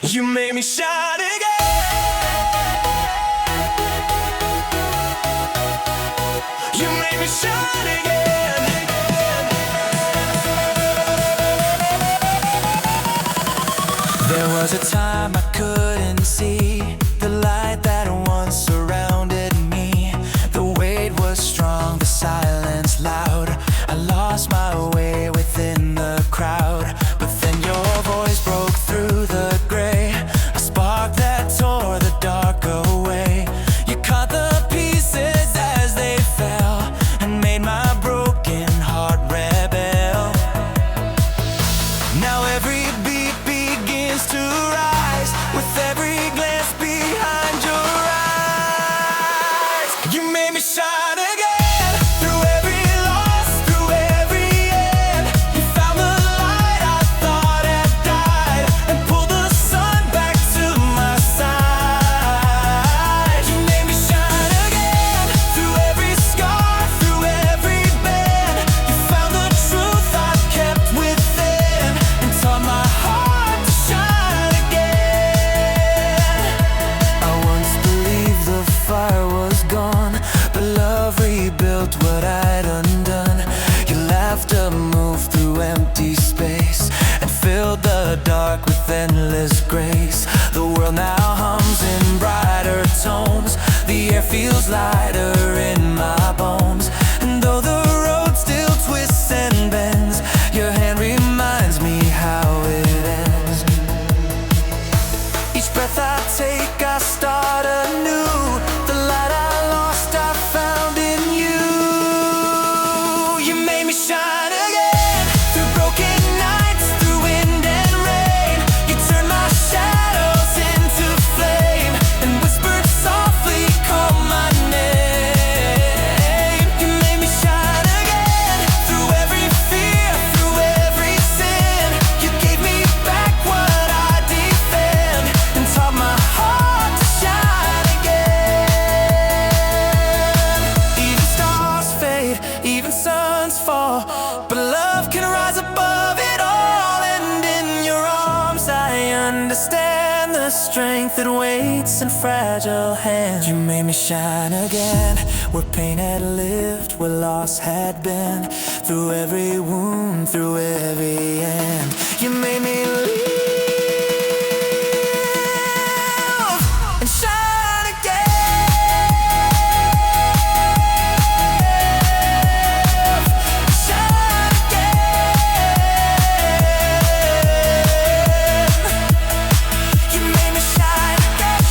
You made me shine again. You made me shine again. There was a time I couldn't see the light that once surrounded me. The weight was strong, the silence loud. I lost my way within the crowd. But then your voice broke through the gray, a spark that tore the dark away. You caught the pieces as they fell and made my broken heart rebel. Now every beat begins to rise with every glance behind your eyes. You made me shine again through every loss, through every end. You found the light I thought had died and pulled the sun back to my side. You made me shine again through every scar, through every bend. You found the truth I kept within and taught my heart to shine again. I once believed the fire was gone, but love rebuilt what I'd undone. Your laughter moved through empty space and filled the dark with endless grace. The world now hums in brighter tones. The air feels lighter in my bones. And though the road still twists and bends, your hand reminds me how it ends. Each breath I take, I start anew. The light I lost, I found in you. You made me shine again through broken nights, through wind and rain. You turned my shadows into flame and whispered softly, call my name. You made me shine again through every fear, through every sin. You gave me back what I defend and taught my heart to shine again. Even stars fade, even suns fall, but love can rise above it all. And in your arms I understand the strength that waits in fragile hands. You made me shine again where pain had lived, where loss had been. Through every wound, through every end, you made me live and shine again. Shine again. You made me shine again.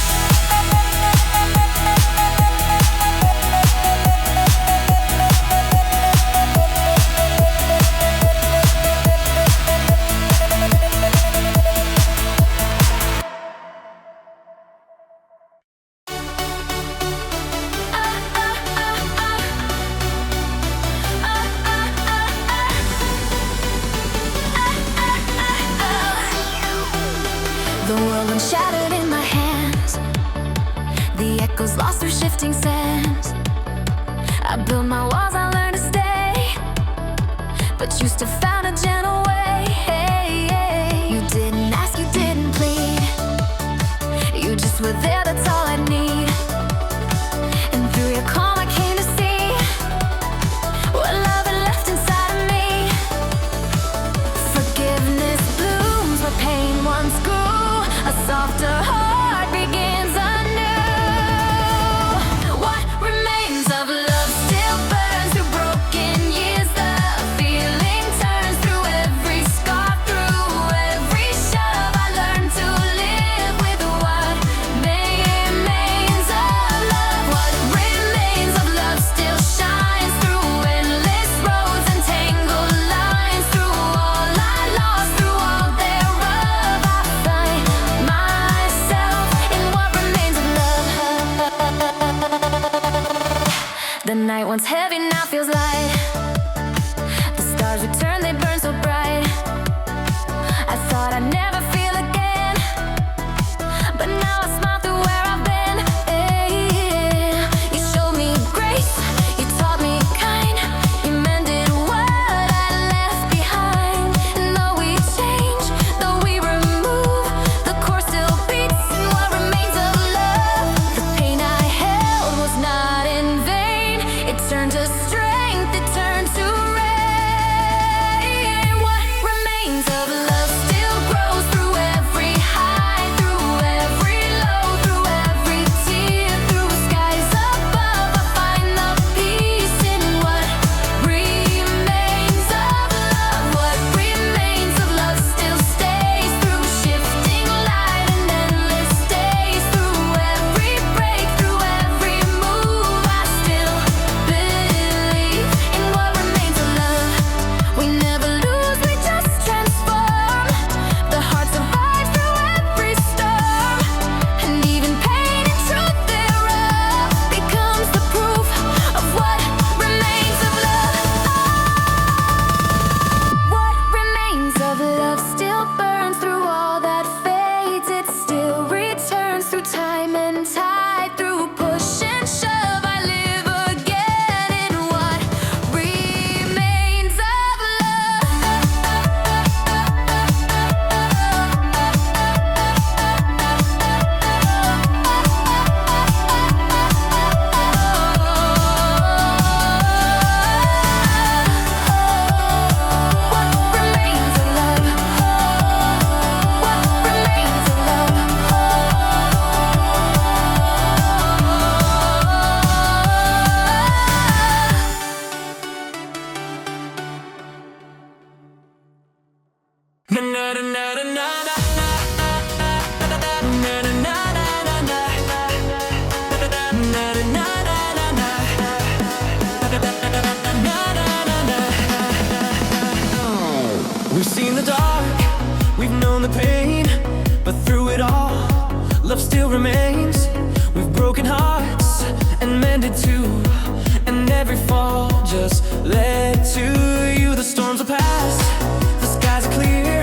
The world went shattered in my hands. The echoes lost through shifting sands. I built my walls, I learned to stay, but you still found a gentle way. You didn't ask, you didn't plead. You just were there, that's all I need. And through your calm I came to see what love had left inside of me. Forgiveness blooms where pain once grew. A softer heart begins anew. What remains of love still burns through broken years. The feeling turns through every We've seen the dark, we've known the pain, but through it all, love still remains. We've broken hearts and mended too, and every fall just led to you. The storms will pass, the skies are clear,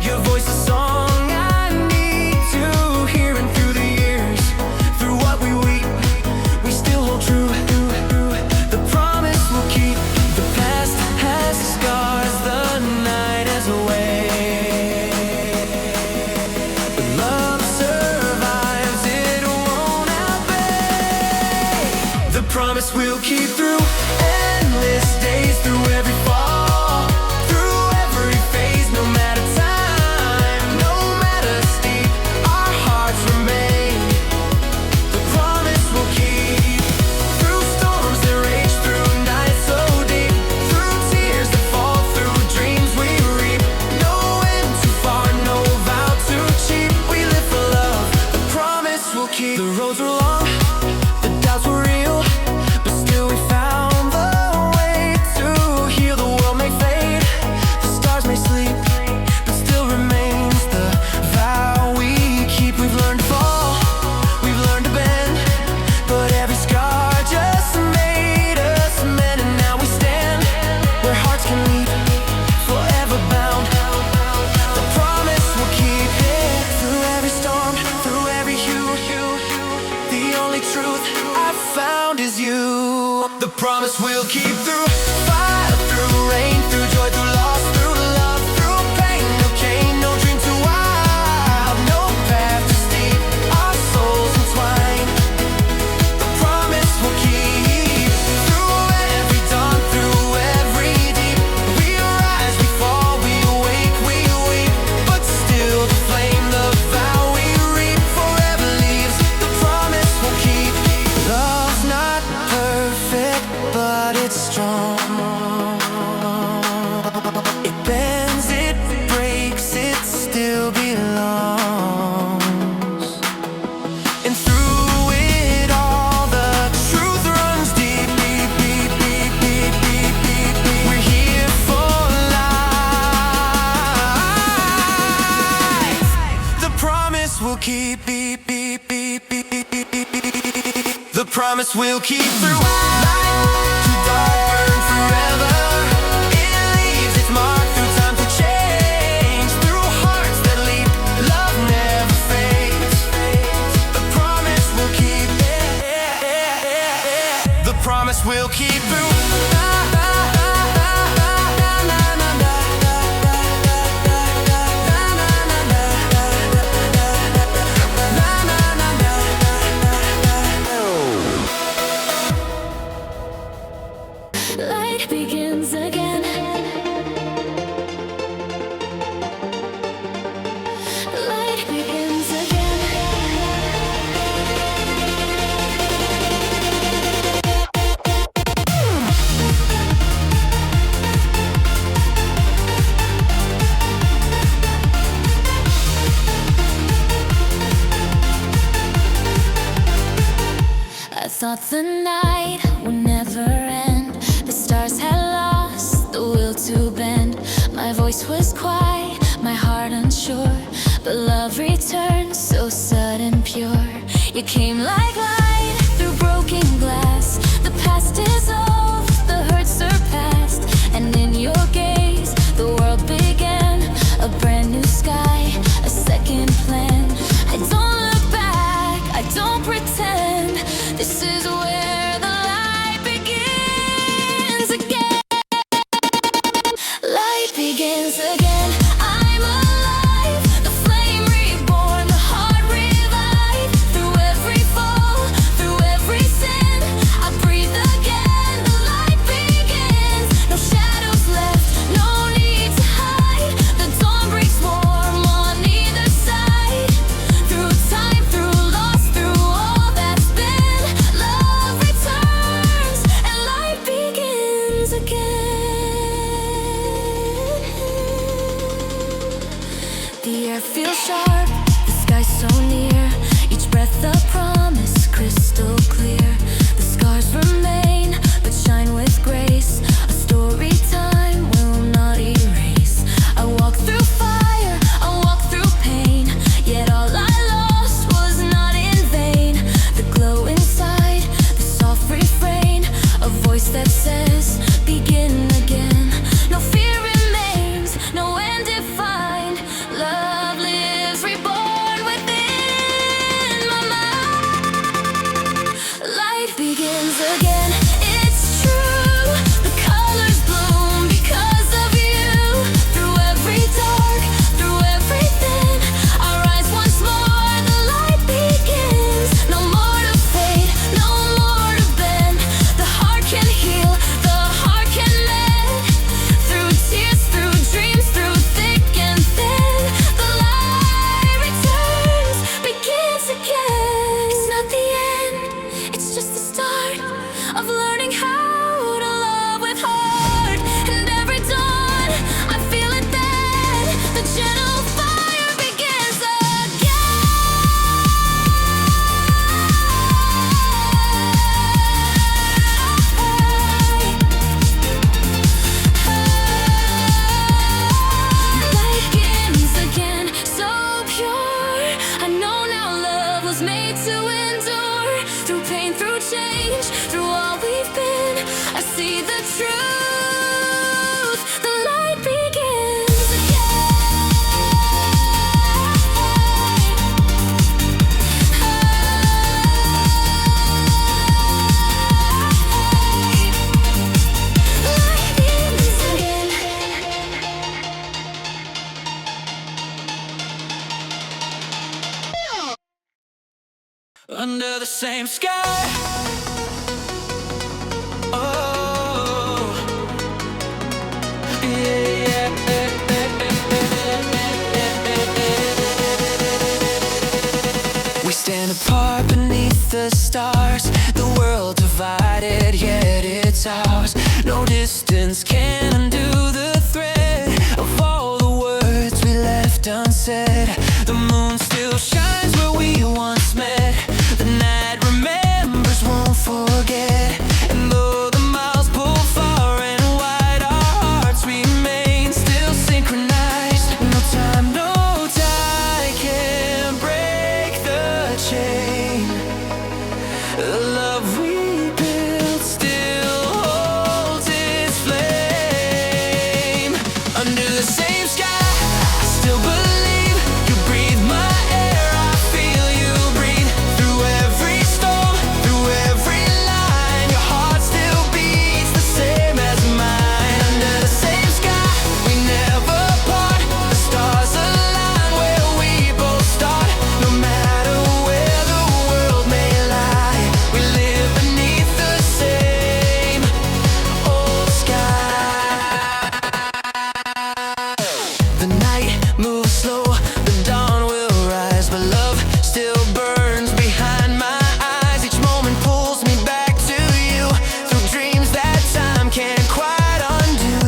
your voice a song I need to hear. And through the years, through what we weep, we still hold true. The promise we'll keep. The past has scars, the night has a way, but love survives, it won't outweigh. The promise we'll keep through endless days, through every fall, through every phase. No matter time, no matter steep, our hearts remain. The promise we'll keep. Through storms that rage, through nights so deep, through tears that fall, through dreams we reap. No end too far, no vow too cheap. We live for love, the promise we'll keep. The roads were long, the doubts were real, but still we found the way to heal. The world may fade, the stars may sleep, but still remains the vow we keep. We've learned to fall, we've learned to bend, but every scar just made us men. And now we stand where hearts can leap, forever bound. The promise we'll keep it. Through every storm, through every hue, the only truth I've found is you. The promise we'll keep. Through fire, through rain, through joy, through loss, through love, through pain, no cane, no dream too wild, no path too steep, our souls entwined. The promise we'll keep. Through every dawn, through every deep, we rise, we fall, we wake, we weep, but still the flame, the vow we reap, forever leaves. The promise we'll keep. Love's not perfect, but it's strong. It bends, it breaks, it still belongs. And through it all, the truth runs deep, deep, deep, deep, deep, deep, deep, deep. We're here for life. The promise we'll keep. Beep, beep, beep, beep, beep, beep, beep, beep. The promise we'll keep. Through light to dark, burn forever. It leaves its mark through time to change. Through hearts that leap, love never fades. The promise we'll keep. The promise we'll keep. Through Light begins again. Light begins again. I thought the night would never end. The stars had lost the will to bend. My voice was quiet, my heart unsure, but love returned so sudden, pure. You came like light through broken glass. The past dissolved, the hurt surpassed, and in your gaze the world began. A brand new sky, a second plan. I don't look back, I don't pretend. This is where the light begins again. Light begins again. I'm alive, the flame reborn, the heart revived. Through every fall, through every sin, I breathe again. The air feels sharp, the sky's so near. Each breath a promise, crystal clear. The scars remain, but shine with grace. A story time will not erase. I walk through fire, I walk through pain, yet all I lost was not in vain. The glow inside, the soft refrain, a voice that says, begin again. No fear remains, no end defined. Love lives reborn within my mind. Light begins again, it's true. The colors bloom because of you. Through every dark, through everything, I rise once more. The light begins. No more to fade, no more to bend. The heart can heal, the heart can mend. Through tears, through dreams, through thick and thin, the light returns, begins again. It's not the end, it's just the start of learning how to love with heart. And every dawn, I feel it then. The gentle fire begins Light begins again, so pure. I know now love was made to endure. Through pain, through change, through all we've been, I see the truth. The light begins Light begins again. Under the same sky. Oh, yeah. We stand apart beneath the stars. The world divided, yet it's ours. No distance can undo the thread of all the words we left unsaid. The moon still shines where we once met. The night remembers, won't forget. And though the miles pull far and wide, our hearts remain still synchronized. No time, no tide can break the chain. The love we built still holds its flame. Under the same sky, I still believe you breathe my air. I feel you breathe through every storm, through every line. Your heart still beats the same as mine. Under the same sky, we never part. The stars align where we both start. No matter where the world may lie, we live beneath the same old sky. The night moves slow, the dawn will rise, but love still burns behind my eyes. Each moment pulls me back to you, through dreams that time can't quite undo.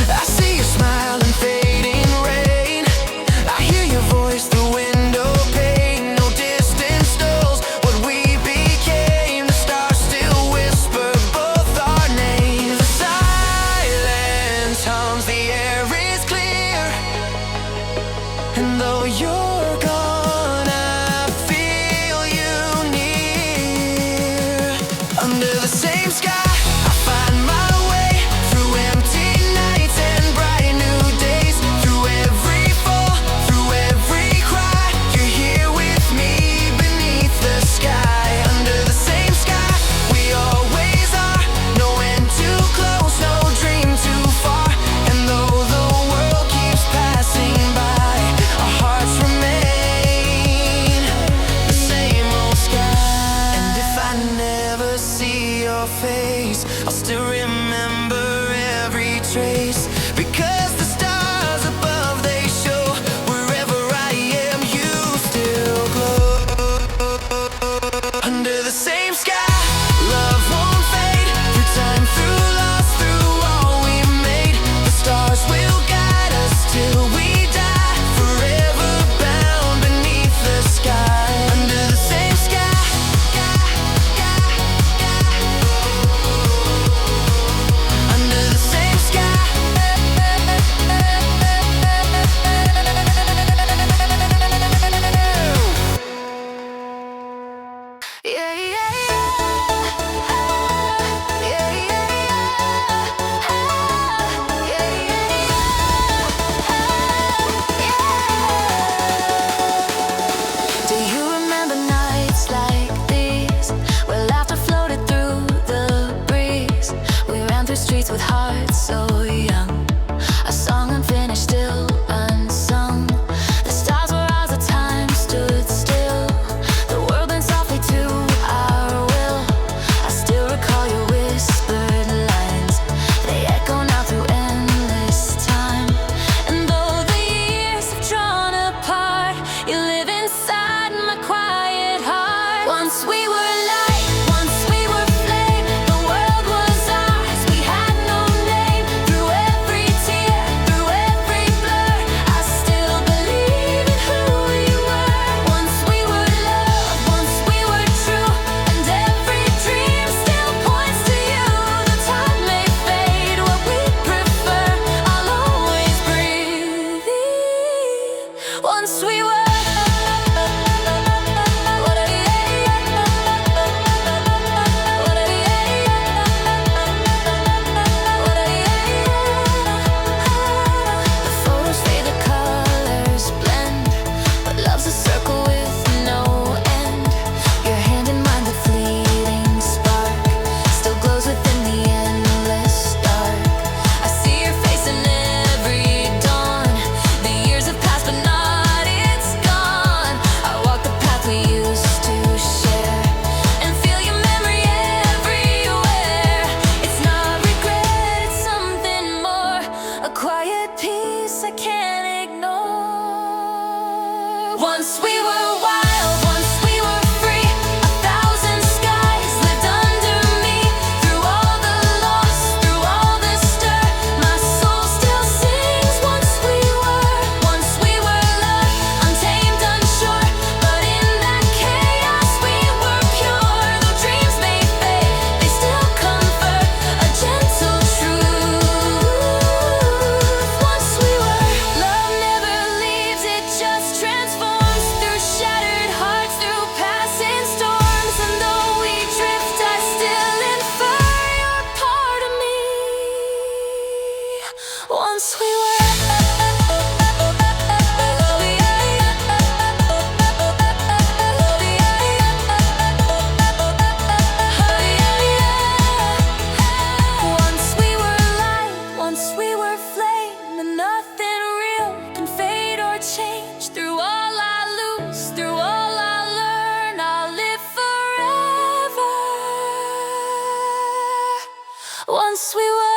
I see your smile in fading rain, I hear your voice through window pane. No distance knows what we became. The stars still whisper both our names. The silence hums, the air is clear. And though you're gone, I feel you near. Under the same sky, I find my way through empty nights and bright new days. Through every fall, through every cry, you're here with me beneath the sky. Under the same sky, we always are. No end too close, no dream too far. And though the quiet peace I can't ignore. Once we were wild, once we were free, 1,000 skies lived under me. Through all the loss, through all the stir, my soul still sings. Once we were loved, untamed, unsure. But in that chaos we were pure. Though dreams may fade, they still comfort, a gentle truth. Once we were, love never leaves, it just transforms. Through shattered hearts, through passing storms. And though we drift, I still infer you're part of me. Once we were. Once we were light, once we were flame, and nothing real can fade or change. Through all I lose, through all I learn, I'll live forever. Once we were.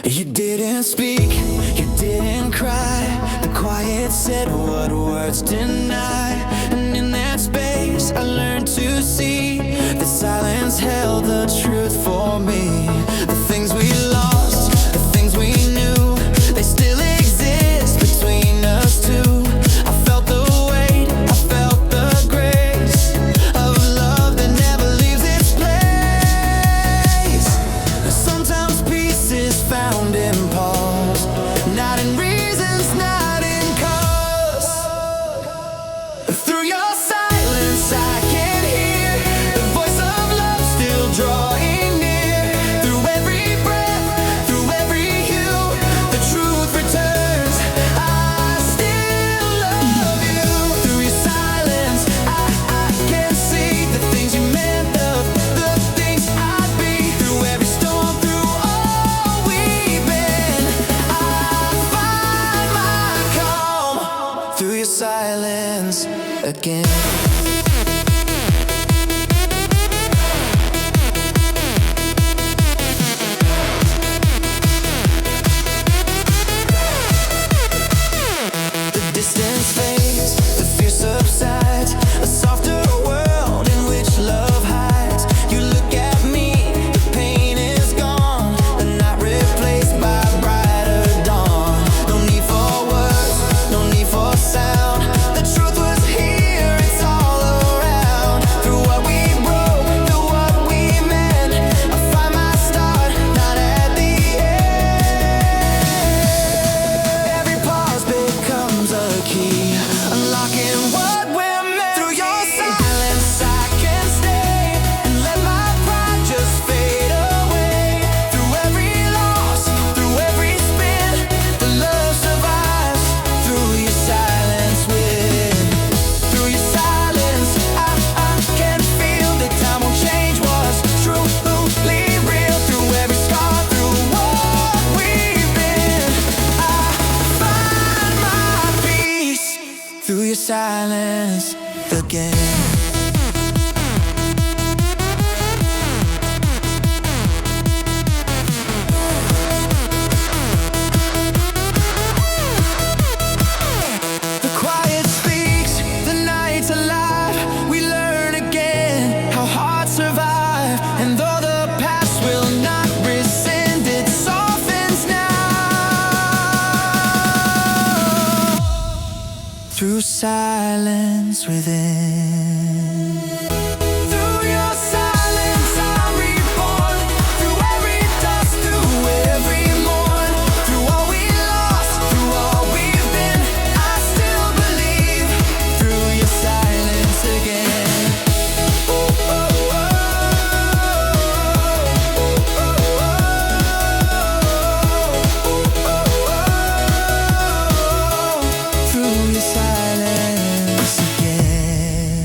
You didn't speak, you didn't cry. The quiet said what words deny. And in that space I learned to see that silence held the truth for me. The things we lost, the things we knew, they still exist between us two. I felt the weight, I felt the grace of love that never leaves its place. Sometimes peace is found in pause, not in reasons, not in cause. Through your silence I can hear the voice of love still drawing near. Through every breath, through every hue, the truth returns. I still love you. Through your silence I can see the things you meant, the things I'd be. Through every storm, through all we've been, I find my calm. Through your silence again. The distance fades, the fear subsides, a softer world in which love hides. You look at me, the pain is gone, the night replaced by brighter dawn. No need for words, no need for sound. The truth was here, it's all around. Through what we broke, through what we meant, I find my start, not at the end. Every pause becomes a key, unlocking what we're meant. Through your silence I can stay and let my pride just fade away. Through every loss, through every spin, the love survives. Through your silence within. Through your silence I can feel that time won't change what's truly real. Through every scar, through what we've been, I find my peace. Through your silence again. The quiet speaks, the night's alive. We learn again how hearts survive. And though the past will not rescind, it softens now. Through silence within. Through your silence I'm reborn. Through every dust, through every morn. Through all we lost, through all we've been, I still believe. Through your silence again. Through your silence again.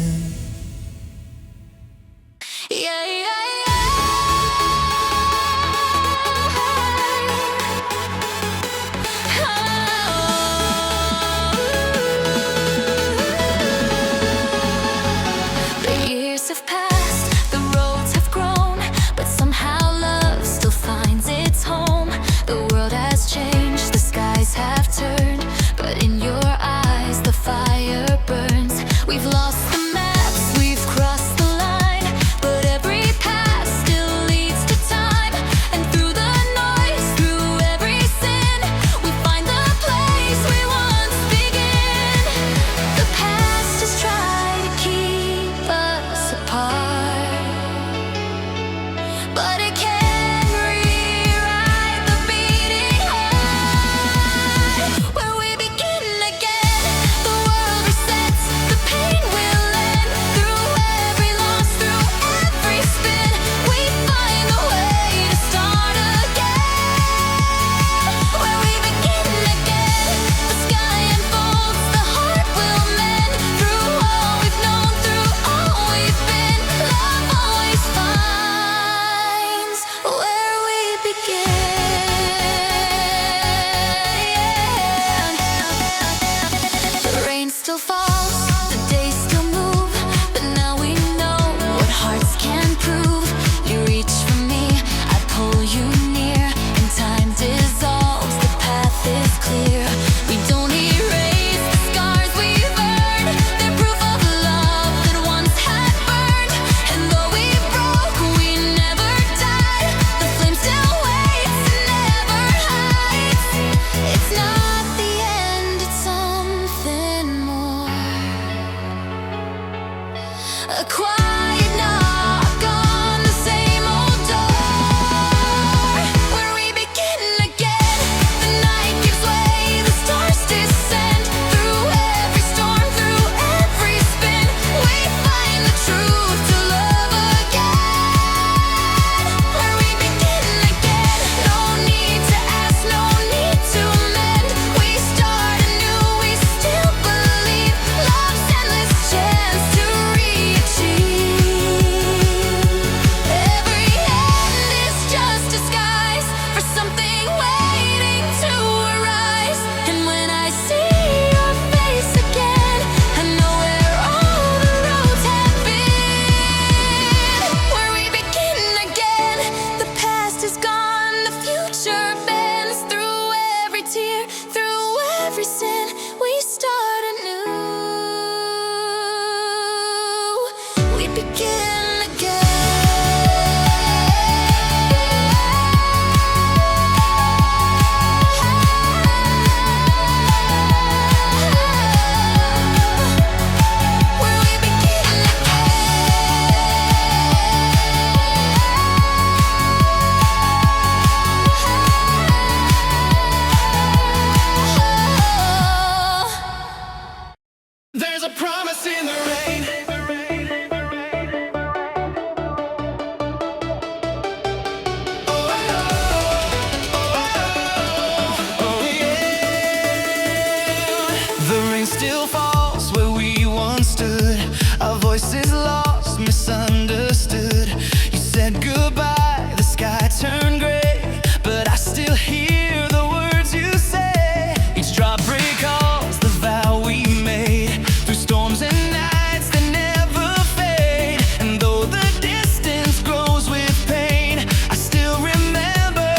still falls where we once stood. Our voices lost, misunderstood. You said goodbye, the sky turned gray, but I still hear the words you say. Each drop recalls the vow we made through storms and nights that never fade. And though the distance grows with pain, I still remember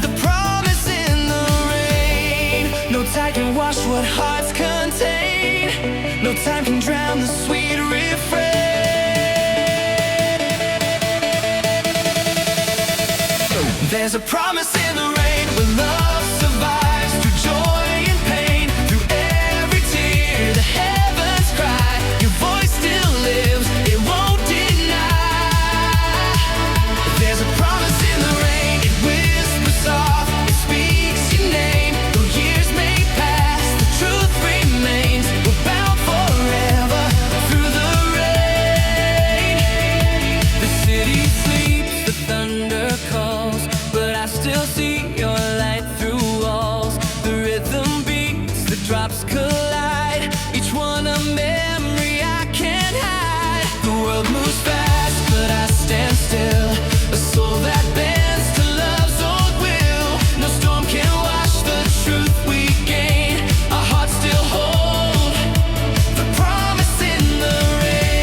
the promise in the rain. No tide can wash what hearts contain. No time can drown the sweet refrain. There's a promise in the rain where love survives through joy and pain, through every tear the heavens cry. Your voice still lives, it won't deny. There's a promise in the rain, it whispers soft, it speaks your name. Though years may pass, the truth remains. We're bound forever through the rain. The city sleeps, the thunder calls, but I still see your light through walls. The rhythm beats, the drops collide, each one a memory I can't hide. The world moves fast, but I stand still, a soul that bends to love's old will. No storm can wash the truth we gain. Our hearts still hold the promise in the rain.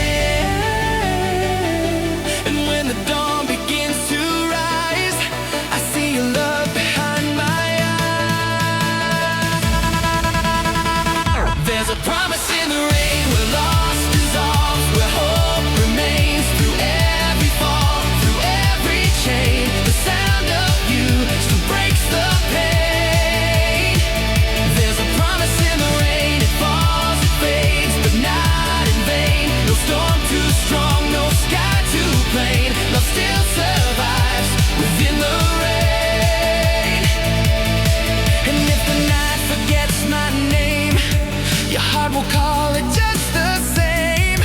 And when the dawn begins to rise, I see your love behind my eyes. There's a promise in the rain where loss dissolves, where hope remains through every fall, through every chain. The sound of you still breaks the pain. There's a promise in the rain, it falls, it fades, but not in vain. No storm too strong, no sky too plain. Love still survives within the rain. And if the night forgets my name, your heart will call it just the same.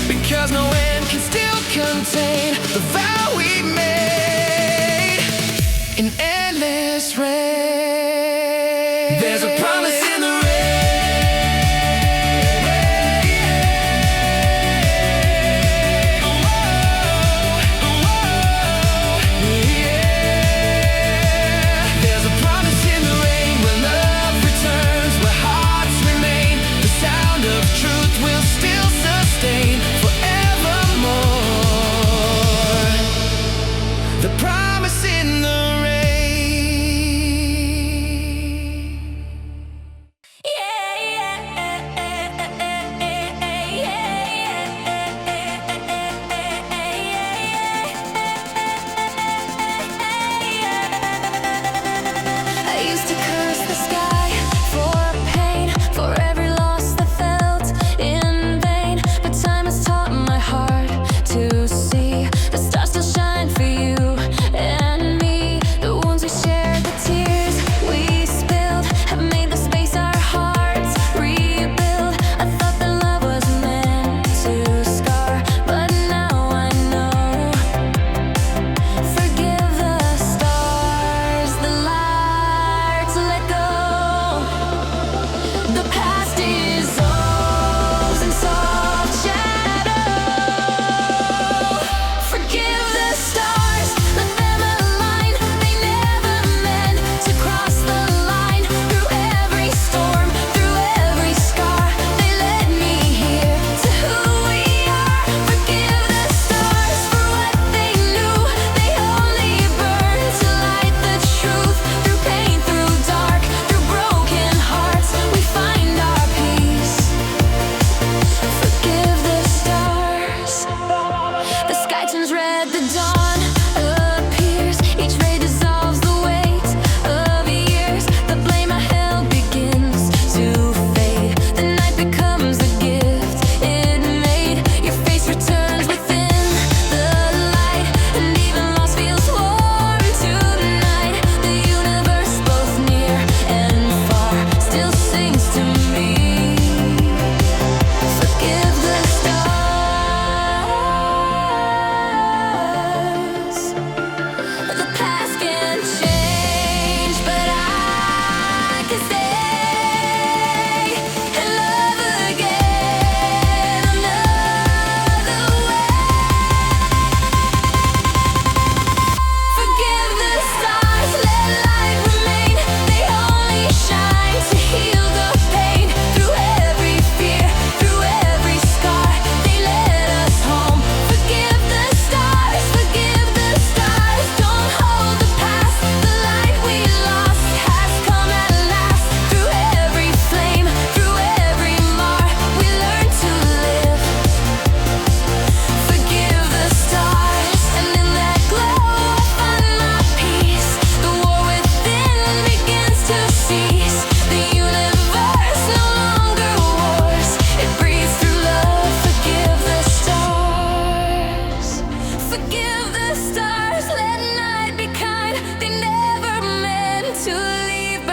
Because no end can still contain the vow we made in endless rain. There's a promise in the rain. Oh, oh, yeah. There's a promise in the rain where love returns, where hearts remain. The sound of truth will still sustain forevermore. The promise in the rain.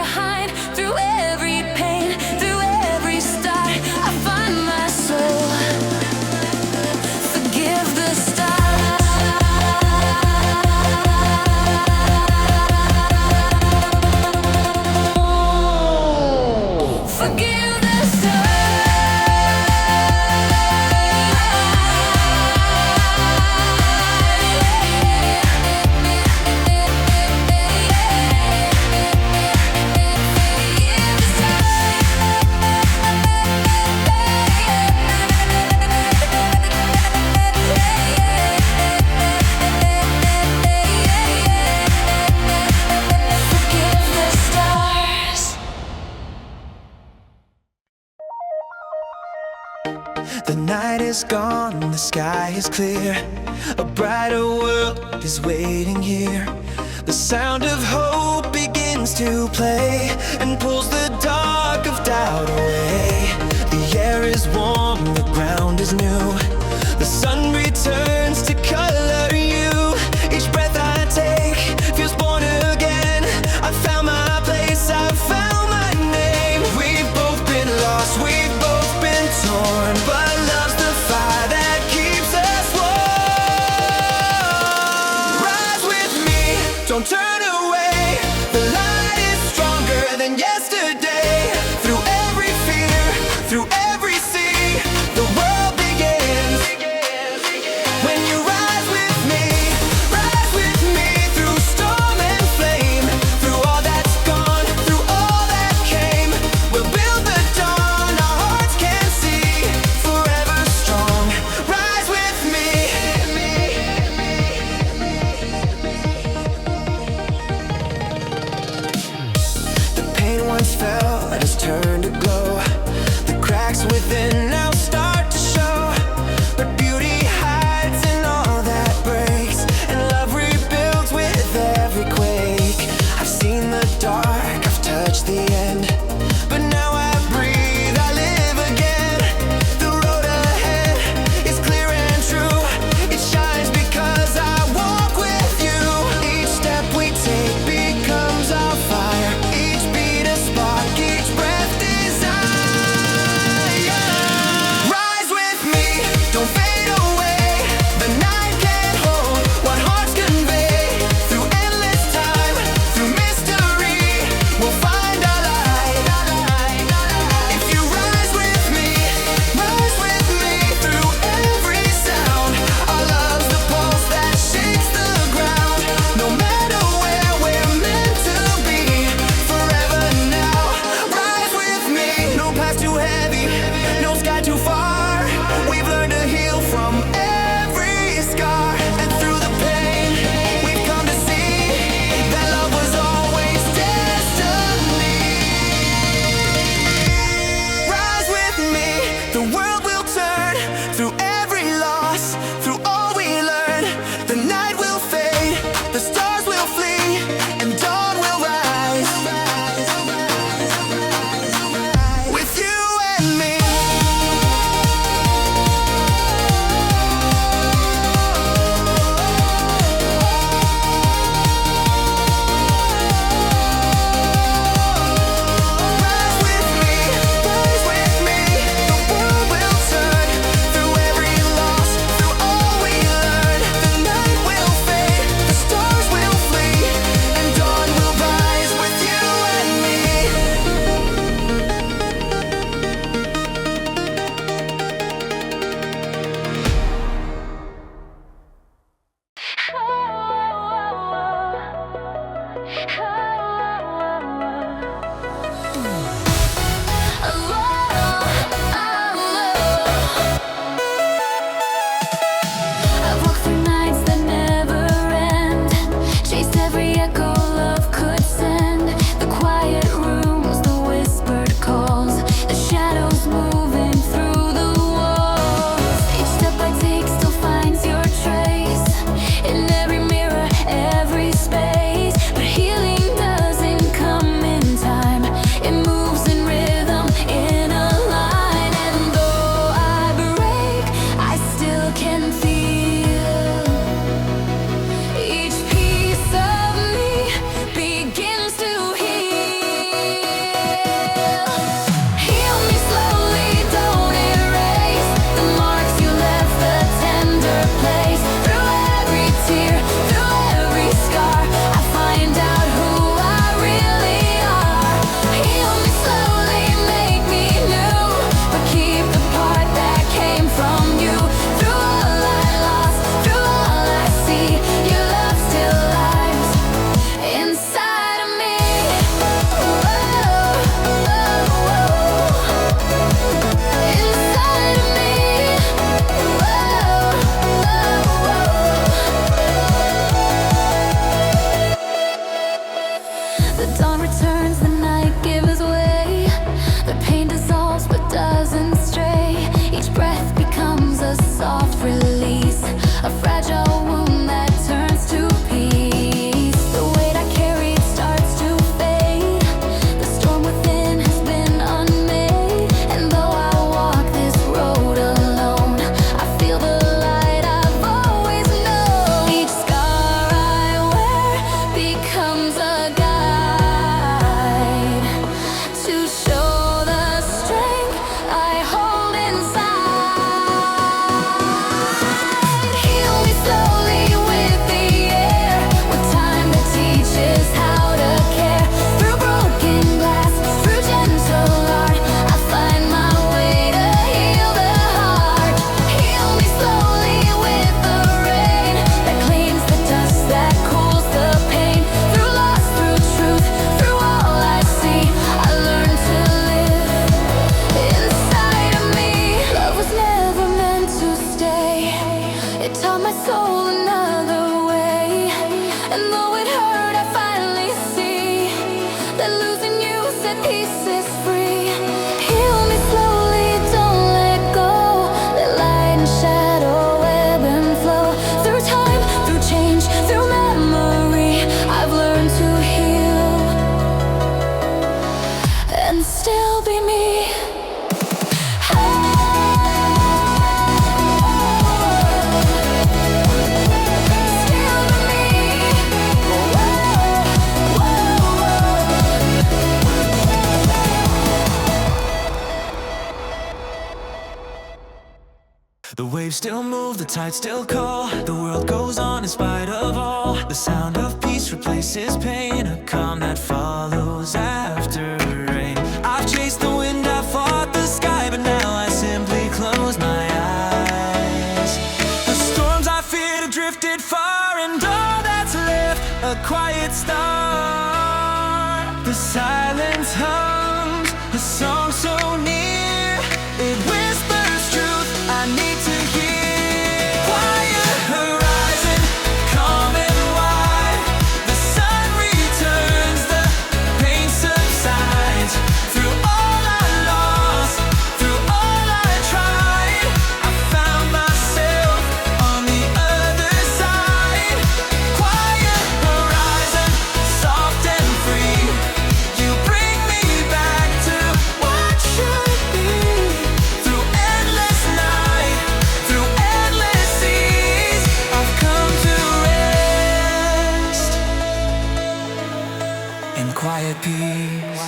behind. Through every pain, through every start, I find my soul. Forgive the stars. Forgive the The night is gone, the sky is clear. A brighter world is waiting here. The sound of hope begins to play and pulls the dark of doubt away. The air is warm, the ground is new. The sun returns to color you. Each breath I take feels born again. I found my place, I found my name. We've both been lost, we've both been torn, but love's the fire that keeps us warm. Rise with me, don't turn away. The light is stronger than yesterday. Through every fear, through every sea, the world begins. When you rise with me through storm and flame, through all that's gone, through all that came, we'll build the dawn our hearts can see, forever strong. Rise with me. The pain once felt has turned to glow. The cracks within now start to show, but beauty hides in all that breaks, and love rebuilds with every quake. I've seen the dark, I've touched the end, but now I breathe, I live again. The road ahead is clear and true. It shines because I walk with you. Each step we take becomes our fire. Each beat a spark, each breath desire. set pieces free. Heal me slowly, don't let go. Let light and shadow ebb and flow. Through time, through change, through memory, I've learned to heal and still be me. The waves still move, the tide still call. The world goes on in spite of all. The sound of peace replaces pain, a calm that follows after rain. I've chased the wind, I've fought the sky, but now I simply close my eyes. The storms I feared have drifted far, and all that's left, a quiet star. The silence hums, a song so near, it whispers truth I need to hear. Quiet horizon, calm and wide. The sun returns, the pain subsides. Through all I lost, through all I tried, I found myself on the other side. Quiet horizon, soft and free. You bring me back to what should be. Through endless night, through endless seas, I've come to rest in quiet peace.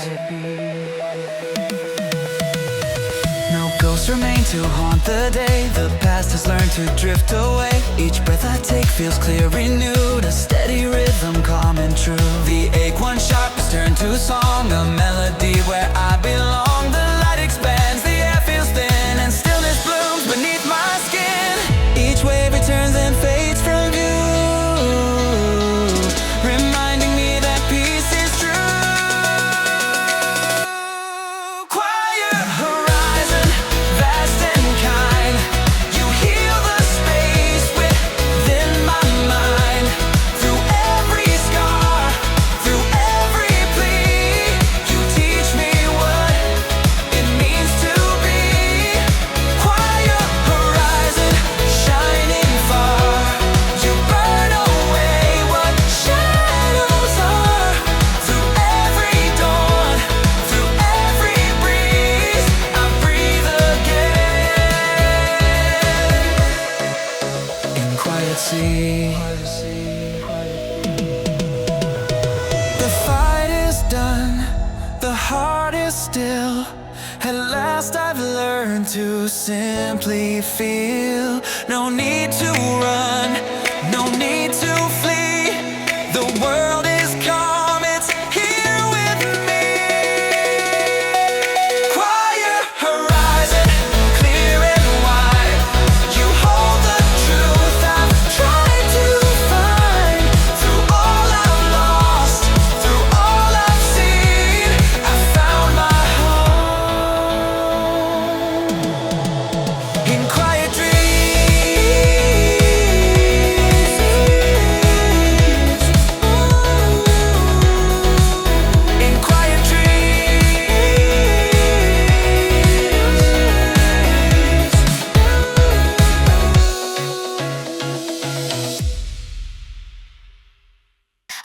No ghosts remain to haunt the day. The past has learned to drift away. Each breath I take feels clear, renewed. A steady rhythm, calm and true. The ache once sharp is turned to song, a melody where I belong. The light expands, the air feels thin, and stillness blooms beneath my skin. Each wave returns and fades from view, reminding me that peace is true. Quiet horizon, vast and kind. You heal the space within my mind. Through every scar, through every plea, you teach me what it means to be. Quiet horizon, shining far. You burn away what shadows are. Through every dawn, through every breeze, I breathe again. In quiet sea. The fight is done, the heart is still. At last I've learned to simply feel. No need to run, no need to flee. The world is calm, it's here with me. Quiet horizon, clear and wide. You hold the truth I've tried to find. Through all I've lost, through all I've seen, I found my home in quiet dreams. In quiet dreams.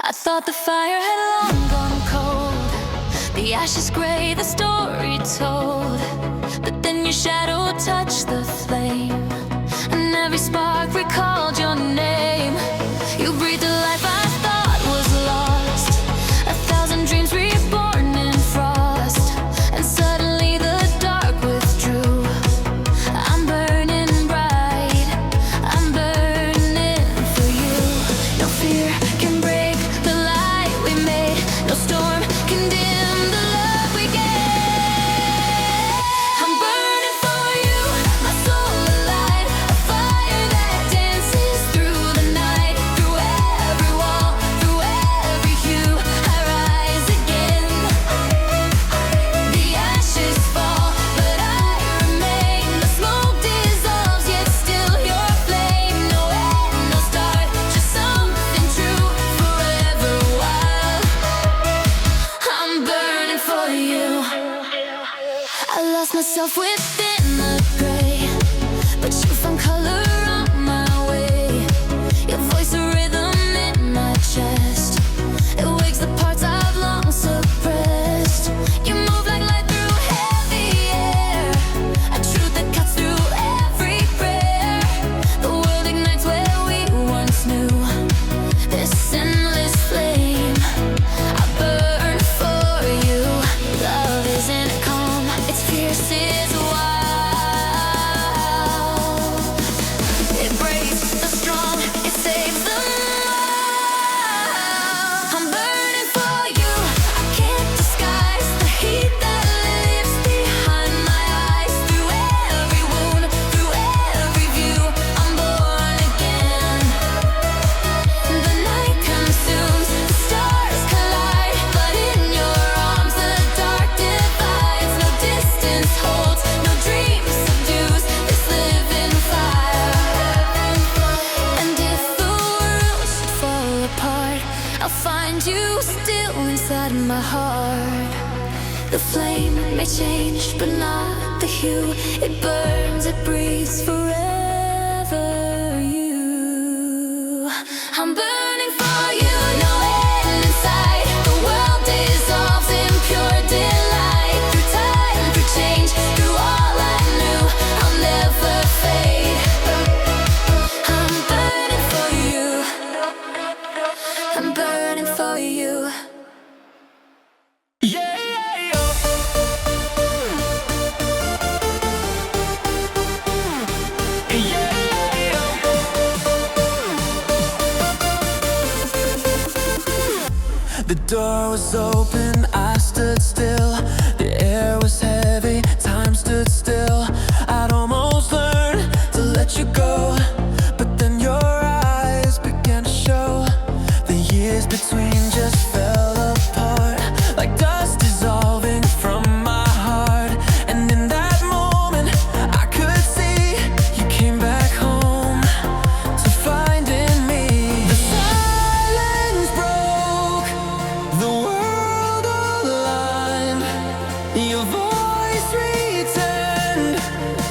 I thought the fire had long gone cold, the ashes gray, the story told. But then your shadow touched the flame, and every spark recalled your name. You breathed a life I thought was lost, a thousand dreams reborn in frost. And suddenly the dark withdrew. I'm burning bright, I'm burning for you. No fear can break the light we made, no storm can dim the love we gave. I'm burning for you, my soul alive, a fire that dances through the night. you. I lost myself within the gray, but you found color on my way. Your voice a rhythm in my chest, it wakes the parts I've long suppressed. You move like light through heavy air, a truth that cuts through every prayer. The world ignites where we once knew, this endless flame. I burn for you. Love isn't calm, it's fierce, it's wild. It breaks the strong, it saves the wild. I'm burning for you, I can't disguise the heat that lives behind my eyes. Through every wound, through every view, I'm born again. The night consumes, the stars collide, but in your arms the dark divides. No distance holds, no dream subdues this living fire. And if the world should fall apart, I'll find you still inside my heart. The flame may change, but not the hue. It burns, it breathes forever you. I'm burning for you, no end in sight. The world dissolves in pure delight. Through time, through change, through all I knew, I'll never fade. I'm burning for you, I'm burning for you. The door was open, I stood still. The air was heavy, time stood still. I'd almost learned to let you go, but then your eyes began to show. The years between just fell apart, like dust dissolving from my heart. And in that moment, I could see you came back home to finding me. The silence broke, the world aligned. Your voice returned,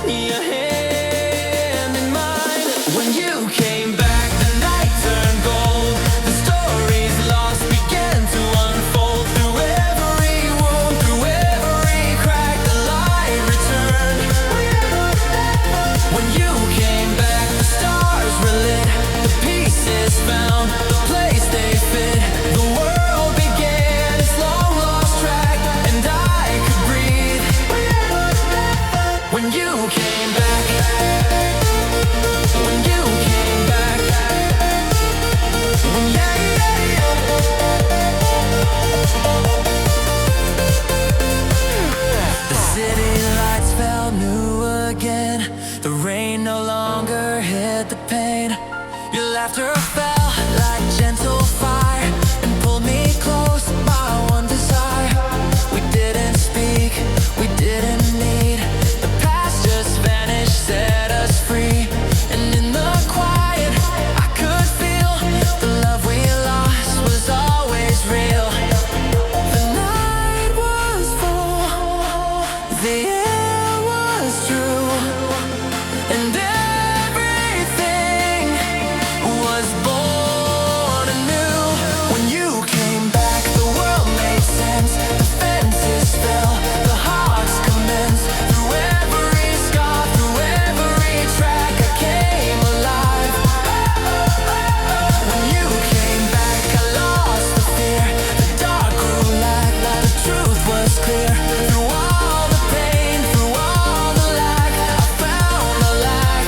your hand in mine. When you came back, the night turned gold. The stories lost began to unfold. Through every wound, through every crack, the light returned. When you came back, the stars were lit, the pieces found the place they fit. The world began its long lost track, and I could breathe. When you came back, when you came back, when the city lights fell new again. The rain no longer hid the pain. Your laughter fell like gentle fire and pulled me close by one desire. We didn't speak, we didn't need. The past just vanished, set us free. And in the quiet, I could feel the love we lost was always real. The night was full, the air was true, and everything was born anew. When you came back, the world made sense. The fences fell, the hearts commenced. Through every scar, through every track, I came alive. When you came back, I lost the fear. The dark grew light, the truth was clear. Through all the pain, through all the lack, I found the light.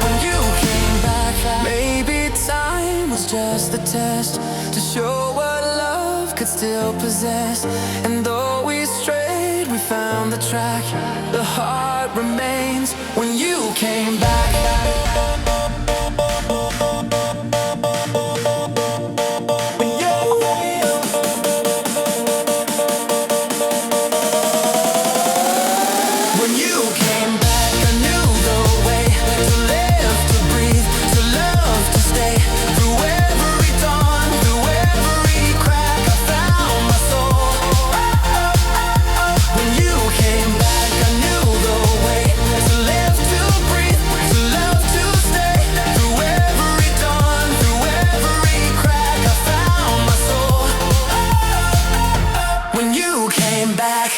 When you came back, maybe time was just a test to show what love could still possess. And though we strayed, we found the track. The heart remains when you came back. When you came back, I knew the way to live, to breathe, to love, to stay. Through every dawn, through every crack, I found my soul. looking back.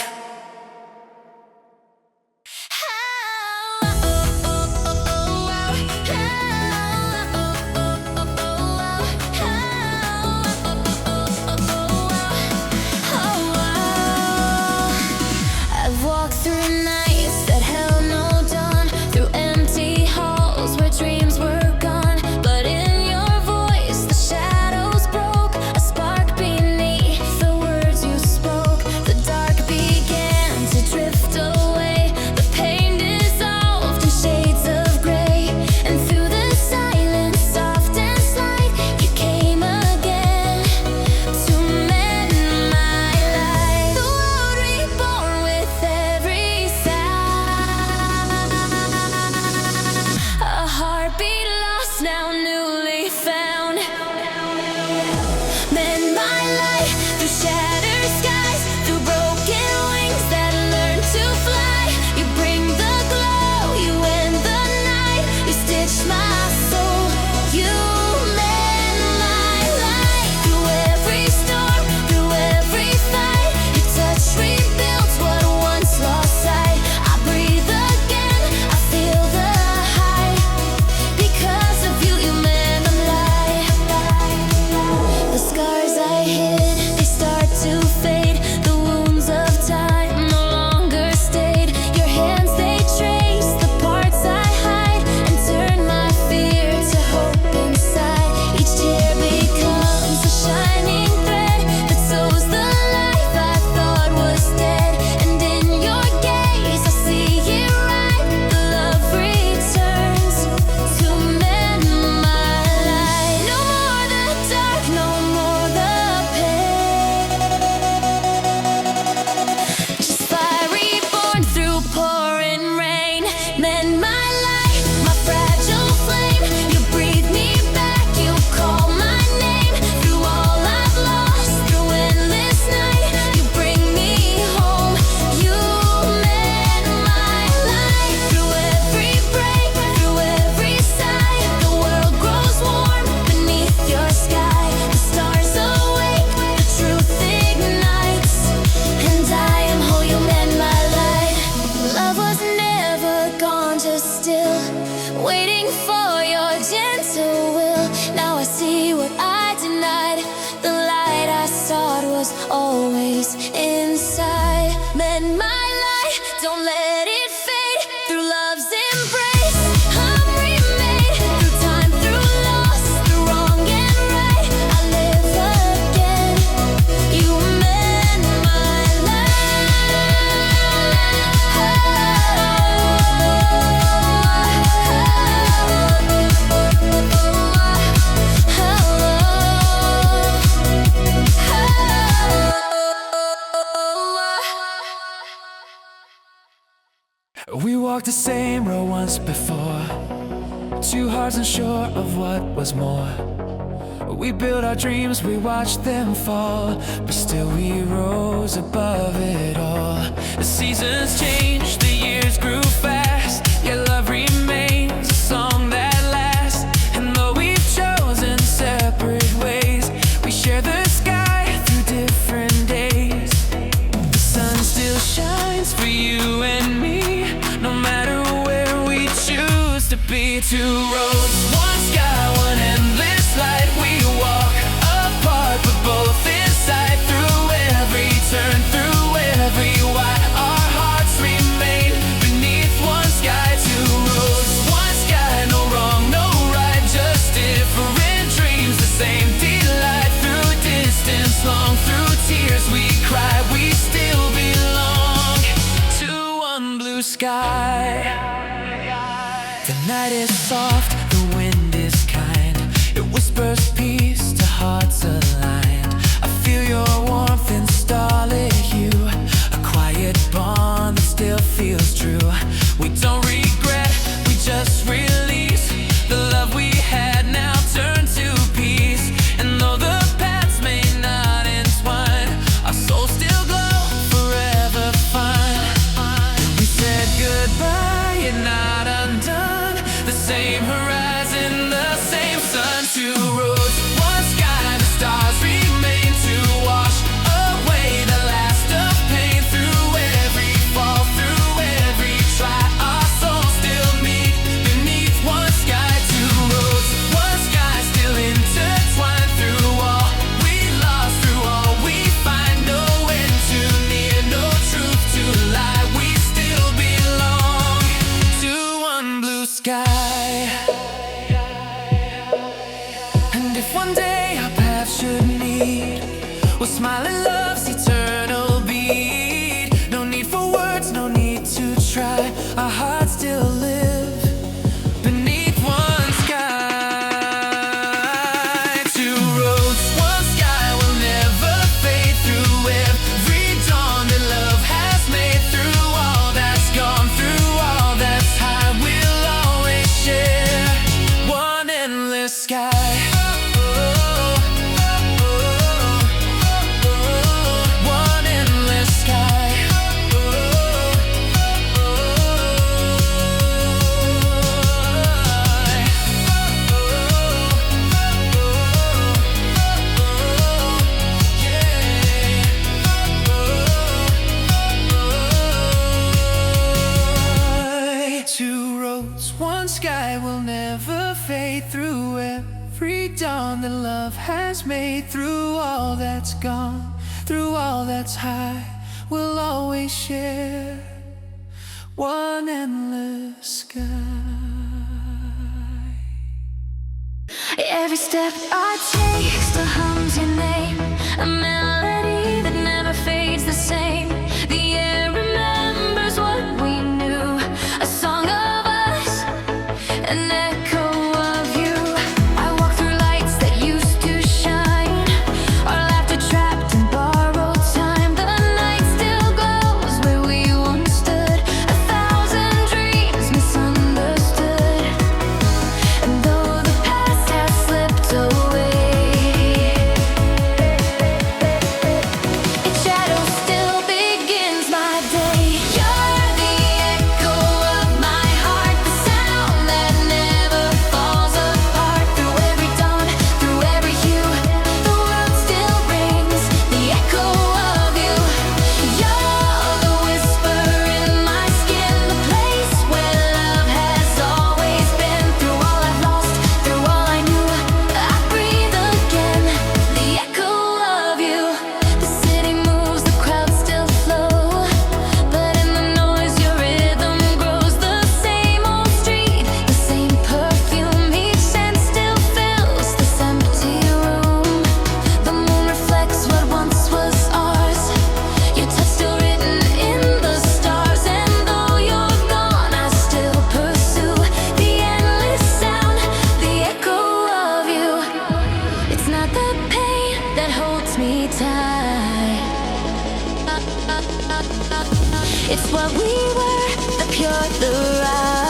I've walked through nights that held no dawn, through empty halls where dreams were gone. But in your voice, the shadows broke, a spark beneath the words you spoke. The dark began to drift away, the pain dissolved in shades of gray. And through the silence, soft and slight, you came again to mend my life. The world reborn with every sound, a heartbeat lost, now newly found. Mend my life through shattered skies, through broken wings that learn to fly. You bring the glow, you end the night, you stitch my soul, you mend my life. Through every storm, through every fight, your touch rebuilds what once lost sight. I breathe again, I feel the high. Because of you, you mend my life. The scars I hid, they start to fade. The wounds of time no longer stayed. Your hands, they trace the parts I hide, and turn my fear to hope inside. Each tear becomes a shining thread that sews the life I thought was dead. And in your gaze, I see it right. The love returns to mend my life. No more the dark, no more the pain. Just fire reborn through pouring rain. Mend my life, my fragile flame. You breathe me back, you call my name. Through all I've lost, through endless night, you bring me home. You mend my life. Through every break, through every sigh, the world grows warm beneath your sky. The stars awake, the truth ignites, and I am whole, you mend my life. Love was never gone, just still waiting for your gentle will. Now I see what I denied. The light I sought was always inside. Mend my life, don't let it fade. Through love's embrace, I'm remade. Through time, through loss, through wrong and right, I live again. You mend my We walked the same road once before, two hearts unsure of what was more. We built our dreams, we watched them fall, but still we rose above it all. The seasons changed, the years grew fast, yet love remains a song that lasts. And though we've chosen separate ways, we share the sky through different days. The sun still shines for you and me, no matter where we choose to be. Two roads, one sky, one endless light. We walk apart, but both inside. Through every turn, through every why, our hearts remain beneath one sky. Two roads, one sky, no wrong, no right, just different dreams, the same delight. Through distance, long through tears we cry, we still belong to one blue sky. The night is soft, the wind is kind, it whispers peace to hearts aligned. I feel your warmth in starlit hue, a quiet bond that still feels true. We don't regret, we just release the love we had, now turn to peace. And though the paths may not entwine, our souls still glow, forever fine. We said goodbye, you're not undone, the same horizon made through every dawn that love has made. Through all that's gone, through all that's high, we'll always share one endless sky. Every step I take still hums your name, a melody that never fades the same. The air remembers what we knew, a song of us, an echo of you. I walk through lights that used to shine, our laughter trapped in borrowed time. The night still glows where we once stood, 1,000 dreams misunderstood. And though the past has slipped away, its shadow still begins my day. You're the echo of my heart, the sound that never falls apart. Through every dawn, through every hue, the world still rings the echo of you. You're the whisper in my skin, the place where love has always been. Through all I've lost, through all I knew, I breathe again, the echo of you. The city moves, the crowds still flow, but in the noise your rhythm grows. The same old street, the same perfume, each scent still fills this empty room. The moon reflects what once was ours, your touch still written in the stars. And though you're gone, I still pursue the endless sound, the echo of you. It's not the pain that holds me tight, it's what we were, the pure, the right.